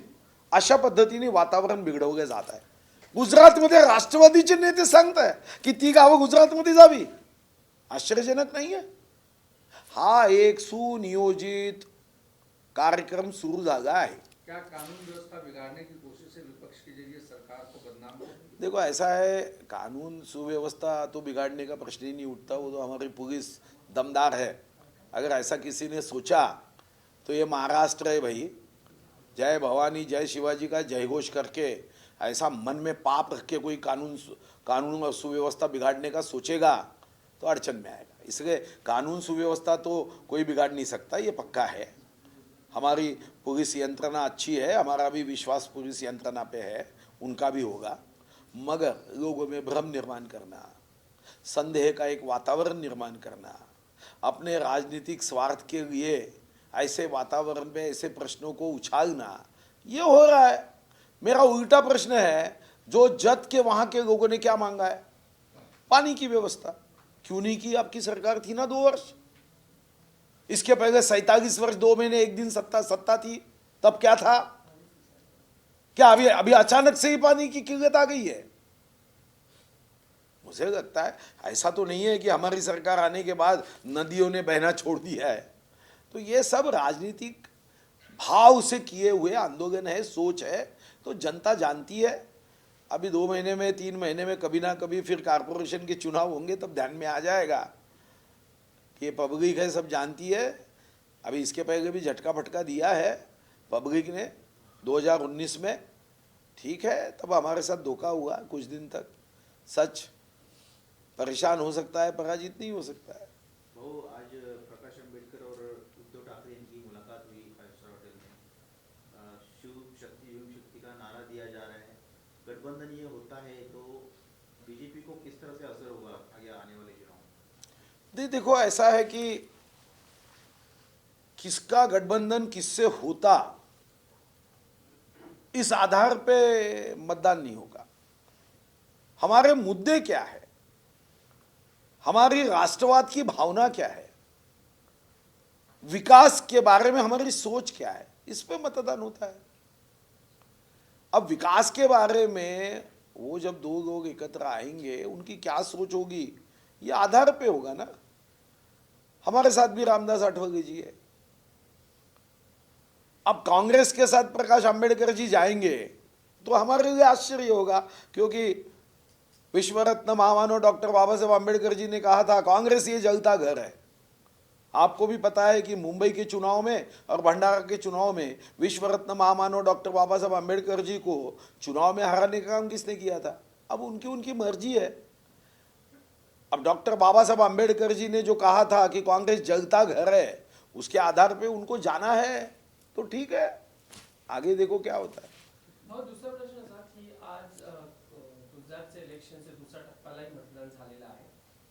अशा पद्धतीने वातावरण बिघडवले जात आहे। गुजरातमध्ये राष्ट्रवादीचे नेते सांगताय की ती गावं गुजरातमध्ये जावी, आश्चर्यजनक नाही आहे? हा एक सुनियोजित कार्यक्रम सुरू झाला है। क्या कानून व्यवस्था बिगाड़ने की कोशिश है विपक्ष के जरिए सरकार को बदनाम करने की? देखो ऐसा है, कानून सुव्यवस्था तो बिगाड़ने का प्रश्न ही नहीं उठता। वो तो हमारी पुलिस दमदार है। अगर ऐसा किसी ने सोचा तो ये महाराष्ट्र है भाई। जय भवानी जय शिवाजी का जयघोष करके ऐसा मन में पाप रख के कोई कानून और सुव्यवस्था बिगाड़ने का सोचेगा तो अड़चन में आएगा। इसलिए कानून सुव्यवस्था तो कोई बिगाड़ नहीं सकता, ये पक्का है। हमारी पुलिस यंत्रणा अच्छी है, हमारा भी विश्वास पुलिस यंत्रणा पे है, उनका भी होगा। मगर लोगों में भ्रम निर्माण करना, संदेह का एक वातावरण निर्माण करना, अपने राजनीतिक स्वार्थ के लिए ऐसे वातावरण में ऐसे प्रश्नों को उछालना, ये हो रहा है। मेरा उल्टा प्रश्न है, जो जत के वहां के लोगों ने क्या मांगा है? पानी की व्यवस्था क्यों नहीं की? आपकी सरकार थी ना 2 वर्ष। इसके पहले 47 वर्ष 2 महीने 1 दिन सत्ता थी, तब क्या था? क्या अभी अचानक से ही पानी की किल्लत आ गई है? मुझे लगता है ऐसा तो नहीं है कि हमारी सरकार आने के बाद नदियों ने बहना छोड़ दिया है। तो ये सब राजनीतिक भाव से किए हुए आंदोलन है, सोच है। तो जनता जानती है। अभी 2 महीने में 3 महीने में कभी ना कभी फिर कारपोरेशन के चुनाव होंगे, तब ध्यान में आ जाएगा कि ये पब्लिक है, सब जानती है। अभी इसके पहले भी झटका फटका दिया है पब्लिक ने 2019 में, ठीक है, तब हमारे साथ धोखा हुआ कुछ दिन तक। सच परेशान हो सकता है, पराजित नहीं हो सकता है। वो आज प्रकाश अम्बेडकर और उद्धव ठाकरे इनकी मुलाकात हुई 5 स्टार होटल में। शिव शक्ति युग शक्ति का नारा दिया जा रहा है। गठबंधन ये होता है तो बीजेपी को किस तरह से असर होगा आगे आने वाले चुनाव? देखो, ऐसा है कि किसका गठबंधन किससे होता, इस आधार पे मतदान नहीं होगा। हमारे मुद्दे क्या है, हमारी राष्ट्रवाद की भावना क्या है, विकास के बारे में हमारी सोच क्या है, इस पे मतदान होता है। अब विकास के बारे में वो जब दो लोग एकत्र आएंगे, उनकी क्या सोच होगी, ये आधार पे होगा ना। हमारे साथ भी रामदास आठवले जी है। अब कांग्रेस के साथ प्रकाश अंबेडकर जी जाएंगे तो हमारे लिए आश्चर्य होगा, क्योंकि विश्व रत्न महामानव डॉक्टर बाबा साहेब अंबेडकर जी ने कहा था कांग्रेस ये जलता घर है। आपको भी पता है कि मुंबई के चुनाव में और भंडारा के चुनाव में विश्व रत्न महामानव डॉक्टर बाबा साहेब अंबेडकर जी को चुनाव में हराने का काम किसने किया था। अब उनकी मर्जी है। अब डॉक्टर बाबा साहेब अंबेडकर जी ने जो कहा था कि कांग्रेस जलता घर है, उसके आधार पे उनको जाना है तो ठीक है, आगे देखो क्या होता है। भाऊ, दुसरा प्रश्न असा की आज गुजरातचे इलेक्शनचे दुसऱ्या टप्प्यालाही मतदान झालेलं आहे.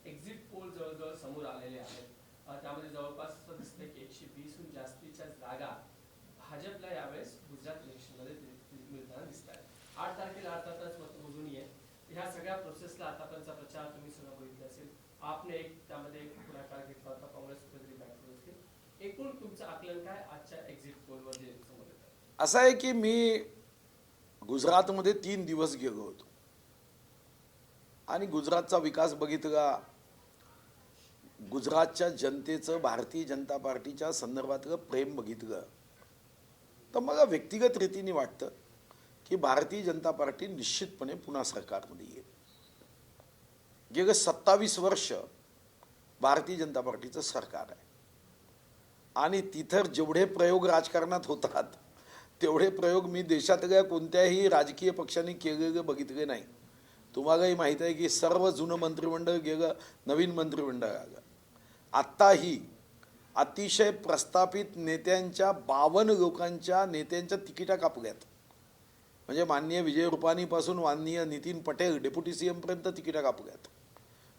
एक्झिट पोल जवळजवळ समोर आलेले आहेत. त्यामध्ये जवळपास असं दिसतंय की 120 हून जास्तीच्या जागा भाजपला यावेळेस गुजरात इलेक्शनमध्ये मिळताना दिसत आहेत. 8 तारखेला अर्थातच मतमोजणी आहे. ह्या सगळ्या प्रोसेसला आतापर्यंतचा प्रचार तुम्ही सगळं बघितलं असेल. आपने एक त्यामध्ये एक पुढाकार घेतला होता, काँग्रेस कुठेतरी बॅकवर्ड असतील. एकूण तुमचं आकलन काय आजच्या एक्झिट पोलमध्ये समोर येतं? असं आहे की मी गुजरातमध्ये 3 दिवस गेलो होतो आणि गुजरातचा विकास बघितला, गुजरातच्या जनतेचं भारतीय जनता पार्टीच्या संदर्भातलं प्रेम बघितलं, तर मला व्यक्तिगत रीतीने वाटतं की भारतीय जनता पार्टी निश्चितपणे पुन्हा सरकारमध्ये येईल. गेले 27 वर्ष भारतीय जनता पार्टीचं सरकार आहे आणि तिथं जेवढे प्रयोग राजकारणात होतात तेवढे प्रयोग मी देशातल्या कोणत्याही राजकीय पक्षांनी केलेले बघितले नाही. तुम्हालाही माहीत आहे की सर्व जुनं मंत्रिमंडळ गेलं, नवीन मंत्रिमंडळ आलं. आत्ताही अतिशय प्रस्थापित नेत्यांच्या 52 लोकांच्या नेत्यांच्या तिकिटा कापल्यात. म्हणजे माननीय विजय रुपानीपासून माननीय नितीन पटेल डेप्युटी सीएम पर्यंत तिकिटा कापल्यात.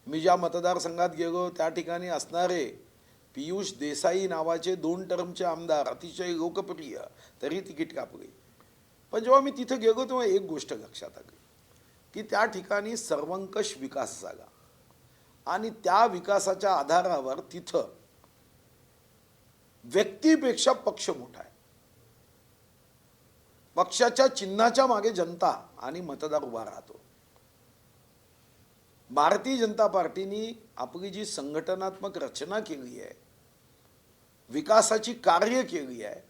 मी ज्या मतदारसंघात गेलो त्या ठिकाणी असणारे पियुष देसाई नावाचे 2 टर्मचे आमदार अतिशय लोकप्रिय, तरी तिकीट कापले. पण जेव्हा मी तिथे गेलो तेव्हा एक गोष्ट लक्षात आली की त्या ठिकाणी सर्वंकष विकास झाला आणि त्या विकासाच्या आधारावर तिथं व्यक्तीपेक्षा पक्ष मोठा आहे. पक्षाच्या चिन्हाच्या मागे जनता आणि मतदार उभा राहतो. भारतीय जनता पार्टीने आपली जी संघटनात्मक रचना केली आहे, विकासाची कार्य केली आहे,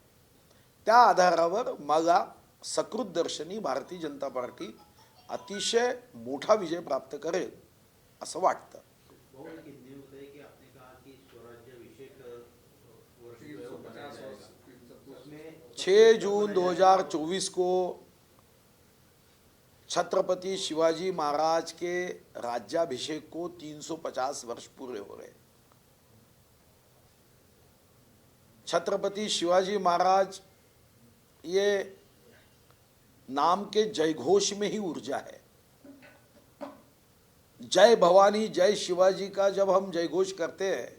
त्या आधारावर मला सकृत दर्शनी भारतीय जनता पार्टी अतिशय मोठा विजय प्राप्त करेल असं वाटतं. बहुत एक हिंदी होता है कि आपने कहा कि स्वराज्याभिषेक वर्ष जो है वो मनाया 350 जाएगा। उसमें 6 जून 2024 को छत्रपति शिवाजी महाराज के राज्याभिषेक को 350 वर्ष पूरे हो गए. छत्रपति शिवाजी महाराज ये नाम के जयघोष में ही ऊर्जा है. जय भवानी जय शिवाजी का जब हम जयघोष करते हैं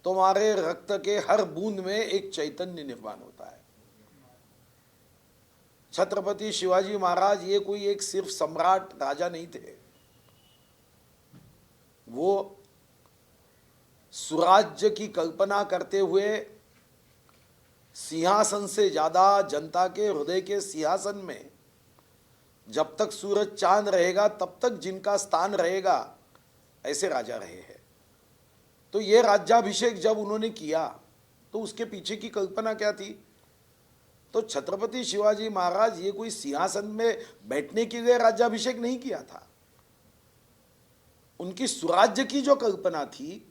तो हमारे रक्त के हर बूंद में एक चैतन्य निर्माण होता है. छत्रपति शिवाजी महाराज ये कोई एक सिर्फ सम्राट राजा नहीं थे, वो सुराज्य की कल्पना करते हुए सिंहासन से ज्यादा जनता के हृदय के सिंहासन में जब तक सूरज चांद रहेगा तब तक जिनका स्थान रहेगा, ऐसे राजा रहे हैं. तो ये राज्याभिषेक जब उन्होंने किया तो उसके पीछे की कल्पना क्या थी? तो छत्रपति शिवाजी महाराज ये कोई सिंहासन में बैठने के लिए राज्याभिषेक नहीं किया था. उनकी स्वराज्य की जो कल्पना थी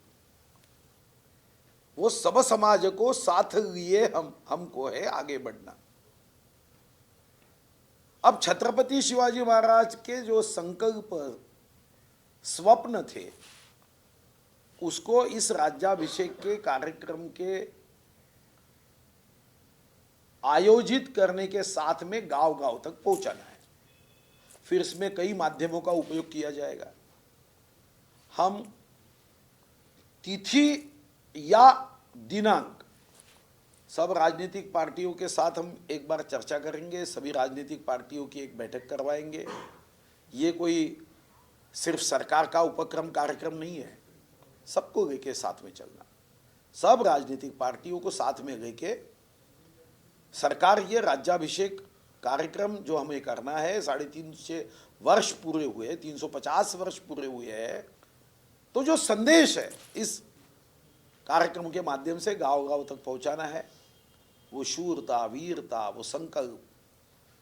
वो सब समाज को साथ लिए हमको है आगे बढ़ना. अब छत्रपति शिवाजी महाराज के जो संकल्प स्वप्न थे उसको इस राज्याभिषेक के कार्यक्रम के आयोजित करने के साथ में गांव गांव तक पहुंचाना है। फिर इसमें कई माध्यमों का उपयोग किया जाएगा। हम तिथि या दिनांक सब राजनीतिक पार्टियों के साथ हम एक बार चर्चा करेंगे, सभी राजनीतिक पार्टियों की एक बैठक करवाएंगे। ये कोई सिर्फ सरकार का उपक्रम कार्यक्रम नहीं है, सबको लेके साथ में चलना, सब राजनीतिक पार्टियों को साथ में लेके सरकार ये राज्याभिषेक कार्यक्रम जो हमें करना है, 350 वर्ष पूरे हुए, 350 वर्ष पूरे हुए हैं, तो जो संदेश है इस कार्यक्रम के माध्यम से गांव गांव तक पहुंचाना है, वो शूरता, वीरता, वो संकल्प,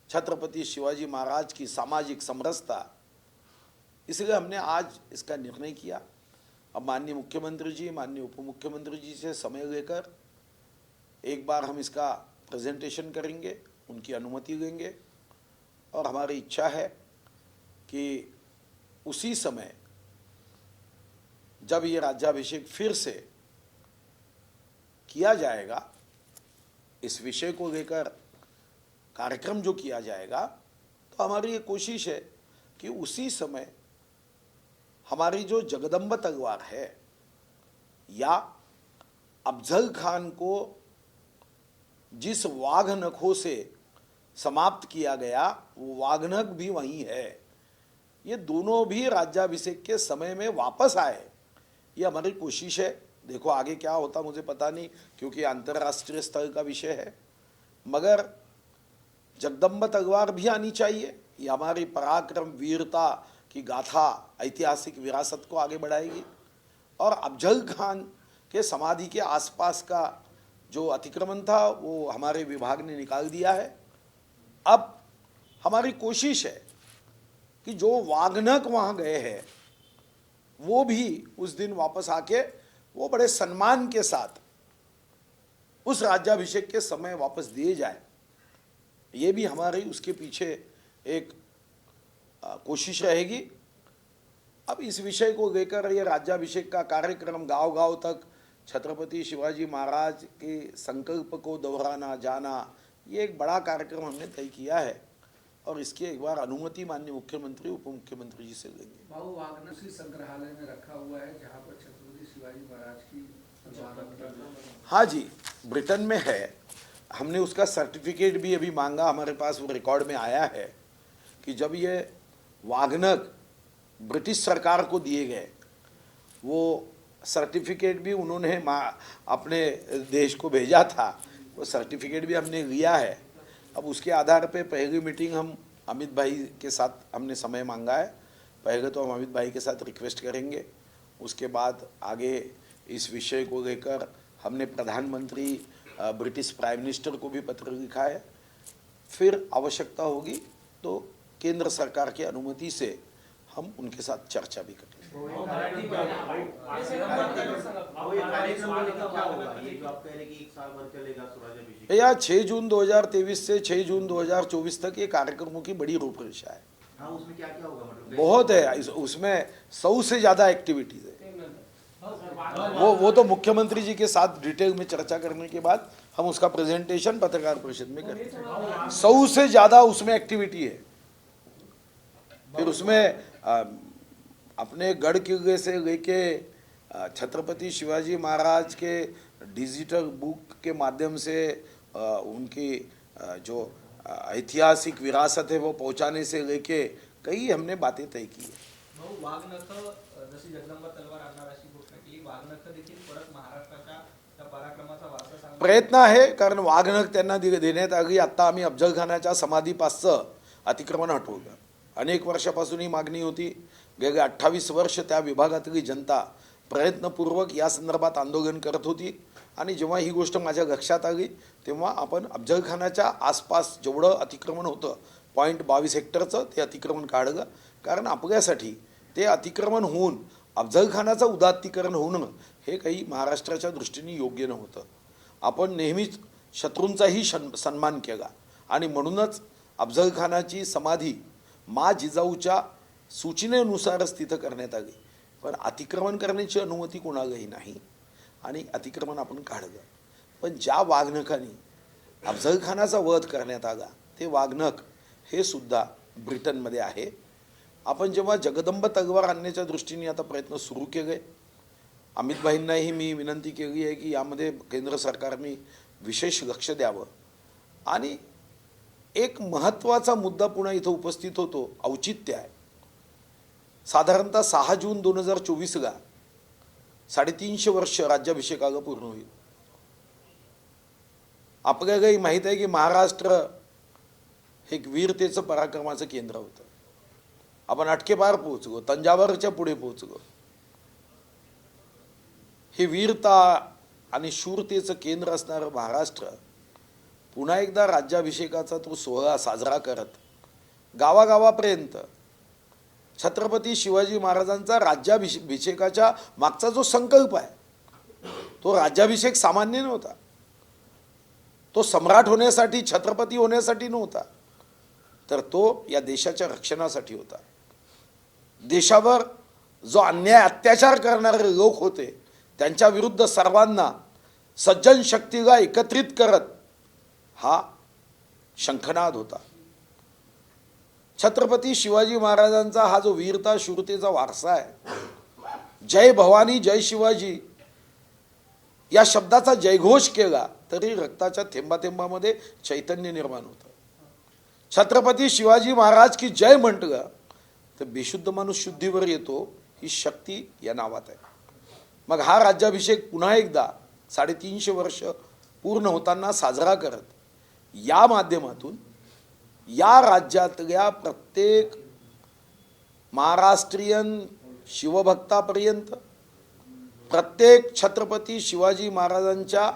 छत्रपति शिवाजी महाराज की सामाजिक समरसता, इसलिए हमने आज इसका निर्णय किया। अब माननीय मुख्यमंत्री जी, माननीय उप मुख्यमंत्री जी से समय लेकर एक बार हम इसका प्रेजेंटेशन करेंगे, उनकी अनुमति लेंगे और हमारी इच्छा है कि उसी समय जब ये राज्याभिषेक फिर से किया जाएगा, इस विषय को लेकर कार्यक्रम जो किया जाएगा, तो हमारी ये कोशिश है कि उसी समय हमारी जो जगदम्बा तलवार है या अफजल खान को जिस वाघ नखों से समाप्त किया गया वो वाघनख भी वहीं है, ये दोनों भी राज्याभिषेक के समय में वापस आए, ये हमारी कोशिश है। देखो आगे क्या होता मुझे पता नहीं, क्योंकि अंतर्राष्ट्रीय स्तर का विषय है, मगर जगदम्बा तलवार भी आनी चाहिए। ये हमारी पराक्रम, वीरता की गाथा, ऐतिहासिक विरासत को आगे बढ़ाएगी। और अफजल खान के समाधि के आसपास का जो अतिक्रमण था वो हमारे विभाग ने निकाल दिया है। अब हमारी कोशिश है कि जो वाघनख वहाँ गए हैं वो भी उस दिन वापस आके वो बड़े सम्मान के साथ उस राज्याभिषेक के समय वापस दिए जाए, ये भी हमारी उसके पीछे एक कोशिश रहेगी। अब इस विषय को लेकर ये राज्याभिषेक का कार्यक्रम गांव गांव तक छत्रपति शिवाजी महाराज के संकल्प को दोहराना जाना, ये एक बड़ा कार्यक्रम हमने तय किया है और इसकी एक बार अनुमति माननीय मुख्यमंत्री उप मुख्यमंत्री जी से लेंगे। बाबू वाघनख उसी संग्रहालय में रखा हुआ है जहाँ पर छत्रपति शिवाजी महाराज की हाँ जी, ब्रिटेन में है। हमने उसका सर्टिफिकेट भी अभी मांगा, हमारे पास वो रिकॉर्ड में आया है कि जब ये वाघनख ब्रिटिश सरकार को दिए गए, वो सर्टिफिकेट भी उन्होंने अपने देश को भेजा था, वो सर्टिफिकेट भी हमने लिया है। अब उसके आधार पे पहली मीटिंग हम अमित भाई के साथ हमने समय मांगा है। पहले तो हम अमित भाई के साथ रिक्वेस्ट करेंगे, उसके बाद आगे इस विषय को लेकर हमने प्रधानमंत्री ब्रिटिश प्राइम मिनिस्टर को भी पत्र लिखा है। फिर आवश्यकता होगी तो केंद्र सरकार की अनुमति से हम उनके साथ चर्चा भी करेंगे। या 6 जून 2023 से 6 जून 2024 तक ये कार्यक्रमों की बड़ी रूपरेखा है। हाँ, उसमें क्या क्या होगा मतलब? बहुत है, उसमें 100 से ज्यादा एक्टिविटीज है। वो तो मुख्यमंत्री जी के साथ डिटेल में चर्चा करने के बाद हम उसका प्रेजेंटेशन पत्रकार परिषद में करेंगे। 100 से ज्यादा उसमें एक्टिविटी है। फिर उसमें अपने गढ़ किले से लेके छत्रपति शिवाजी महाराज के डिजिटल बुक के माध्यम से उनकी जो ऐतिहासिक विरासत है वो पहुंचाने से लेके कई हमने बातें तय की है। भाऊ, वाघनख जशी जगदंबा तलवार आणणार अशी घोषणा केली, वाघनख देखील परत महाराष्ट्राच्या त्या पराक्रमाचा वारसा सांगण्याचा प्रयत्न आहे, कारण वाघनख त्यांना देण्यात आली। आता आम्ही अफजल खानाच्या समाधीपासचं अतिक्रमण हटवलं। अनेक वर्षापासून ही मागणी होती। गेले 28 वर्ष त्या विभागातली जनता प्रयत्नपूर्वक या संदर्भात आंदोलन करत होती आणि जेव्हा ही गोष्ट माझ्या लक्षात आली तेव्हा आपण अफजल खानाच्या आसपास जेवढं अतिक्रमण होतं, 0.22 हेक्टरचं ते अतिक्रमण काढलं, कारण आपल्यासाठी ते अतिक्रमण होऊन अफजल खानाचं उदात्तीकरण होणं हे काही महाराष्ट्राच्या दृष्टीने योग्य नव्हतं। आपण नेहमीच शत्रूंचाही सन्मान केला आणि म्हणूनच अफजल खानाची समाधी मा जिजाऊच्या सूचनेनुसारच तिथं करण्यात आली, पण अतिक्रमण करण्याची अनुमती कोणालाही नाही आणि अतिक्रमण आपण काढलं. पण ज्या वाघनखानी अफजल खानाचा वध करण्यात आला ते वाघनख हे सुद्धा ब्रिटनमध्ये आहे. आपण जेव्हा जगदंब तलवार आणण्याच्या दृष्टीने आता प्रयत्न सुरू केले, अमित भाईंनाही मी विनंती केली आहे की यामध्ये केंद्र सरकारने विशेष लक्ष द्यावं. आणि एक महत्त्वाचा मुद्दा पुन्हा इथं उपस्थित होतो, औचित्य आहे. साधारणतः 6 जून 2024ला 350 वर्ष राज्याभिषेकाला पूर्ण होईल. आपल्यालाही माहीत आहे की महाराष्ट्र हे एक वीरतेचं पराक्रमाचं केंद्र होतं. आपण अटकेपार पोहोचलो, तंजावरच्या पुढे पोहोचलो. हे वीरता आणि शूरतेचं केंद्र असणारं महाराष्ट्र पुन्हा एकदा राज्याभिषेकाचा तो सोहळा साजरा करत गावागावापर्यंत छत्रपती शिवाजी महाराजांचा राज्याभिषेकाच्या मागचा जो संकल्प आहे तो राज्याभिषेक सामान्य नव्हता. तो सम्राट होण्यासाठी, छत्रपती होण्यासाठी नव्हता, तर तो या देशाच्या रक्षणासाठी होता. देशावर जो अन्याय अत्याचार करणारे लोक होते त्यांच्या विरुद्ध सर्वांना सज्जन शक्तीला एकत्रित करत हा शंखनाद होता. छत्रपती शिवाजी महाराजांचा हा जो वीरता शूरतेचा वारसा आहे, जय भवानी जय शिवाजी या शब्दाचा जयघोष केला तरी रक्ताच्या थेंबाथेंबामध्ये चैतन्य निर्माण होतं. छत्रपती शिवाजी महाराज की जय म्हटलं तर बेशुद्ध माणूस शुद्धीवर येतो, ही शक्ती या नावात आहे. मग हा राज्याभिषेक पुन्हा एकदा 350 वर्ष पूर्ण होताना साजरा करत या माध्यमातून या राज्यातल्या प्रत्येक महाराष्ट्रीयन शिवभक्तापर्यंत, प्रत्येक छत्रपती शिवाजी महाराजांच्या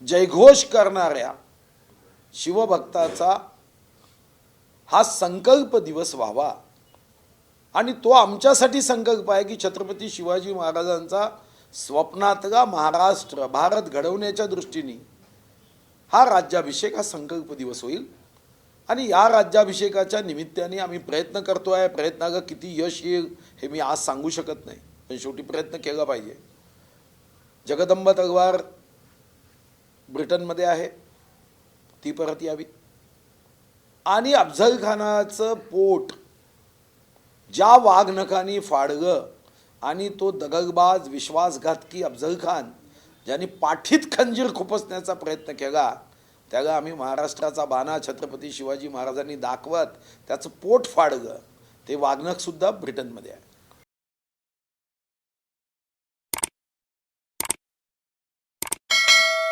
जयघोष करणाऱ्या शिवभक्ताचा हा संकल्प दिवस व्हावा. आणि तो आमच्यासाठी संकल्प आहे की छत्रपती शिवाजी महाराजांचा स्वप्नातला महाराष्ट्र, भारत घडवण्याच्या दृष्टीने हा राज्याभिषेक हा संकल्प दिवस होईल. आणि या राज्याभिषेकाच्या निमित्ताने आम्ही प्रयत्न करतो आहे. प्रयत्नाला किती यश येईल हे मी आज सांगू शकत नाही, पण शेवटी प्रयत्न केला पाहिजे. जगदंब तलवार ब्रिटनमध्ये आहे, ती परत यावी. आणि अफजल खानाचं पोट ज्या वाघनखांनी फाडलं आणि तो दगलबाज विश्वासघातकी अफजल खान ज्यांनी पाठीत खंजीर खुपसण्याचा प्रयत्न केला, त्याला आम्ही महाराष्ट्राचा बाणा छत्रपती शिवाजी महाराजांनी दाखवत त्याचं पोट फाडलं. ते वाघनख सुद्धा ब्रिटनमध्ये आहे.